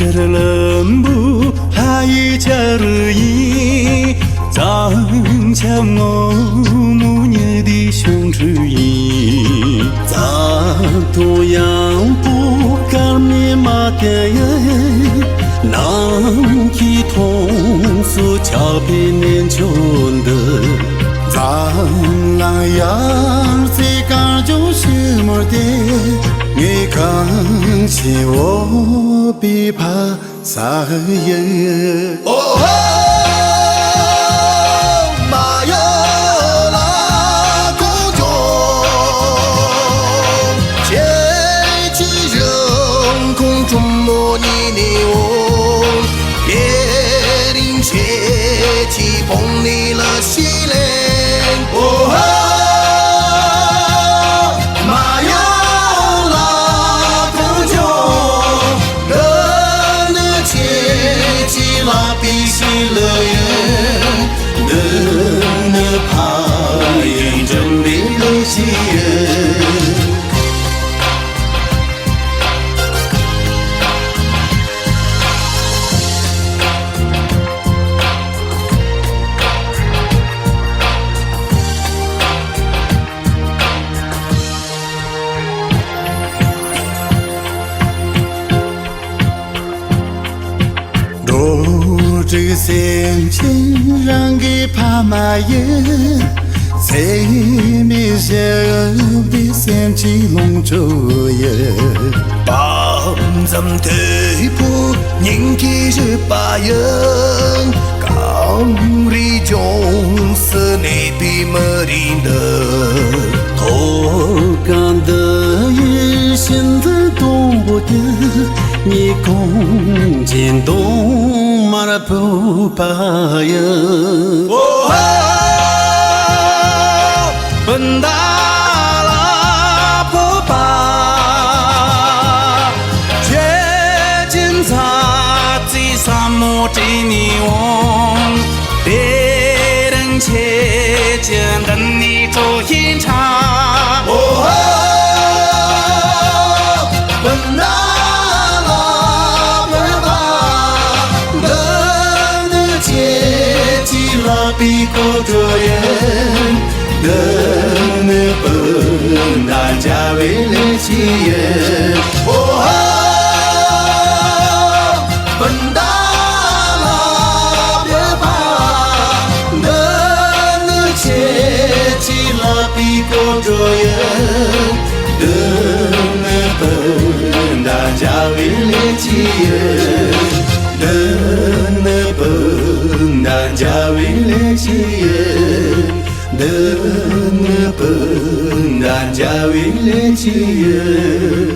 lembu hai chari zang cham ngo mu nye di xiong zhi yi za tu yang bu gan mi ma de ye nang ki tong su cha bi nian chun de zang lang yang zi gan zhou shi mo de你刚起我比怕撒野。哦吼，马哟拉公中，切记人空中莫你你我，别令切记碰你了西嘞。哦吼。乐园，的怕眼睁闭了喜悦。这三千让给怕马耶，才没下的三七龙舟耶。帮咱们退步，人气是把人，高丽中是你比没人的，头干的也现在懂不得，你共见懂。马不巴呀，哦吼，本达拉普巴，绝境查基萨摩的尼翁，别人切见等你做饮茶，哦吼，本达。比过着眼，能不大家为了起眼，哦本达拉别怕，能切起了比过着眼，能不大家为了起眼。大家为了喜悦，大家为了喜悦。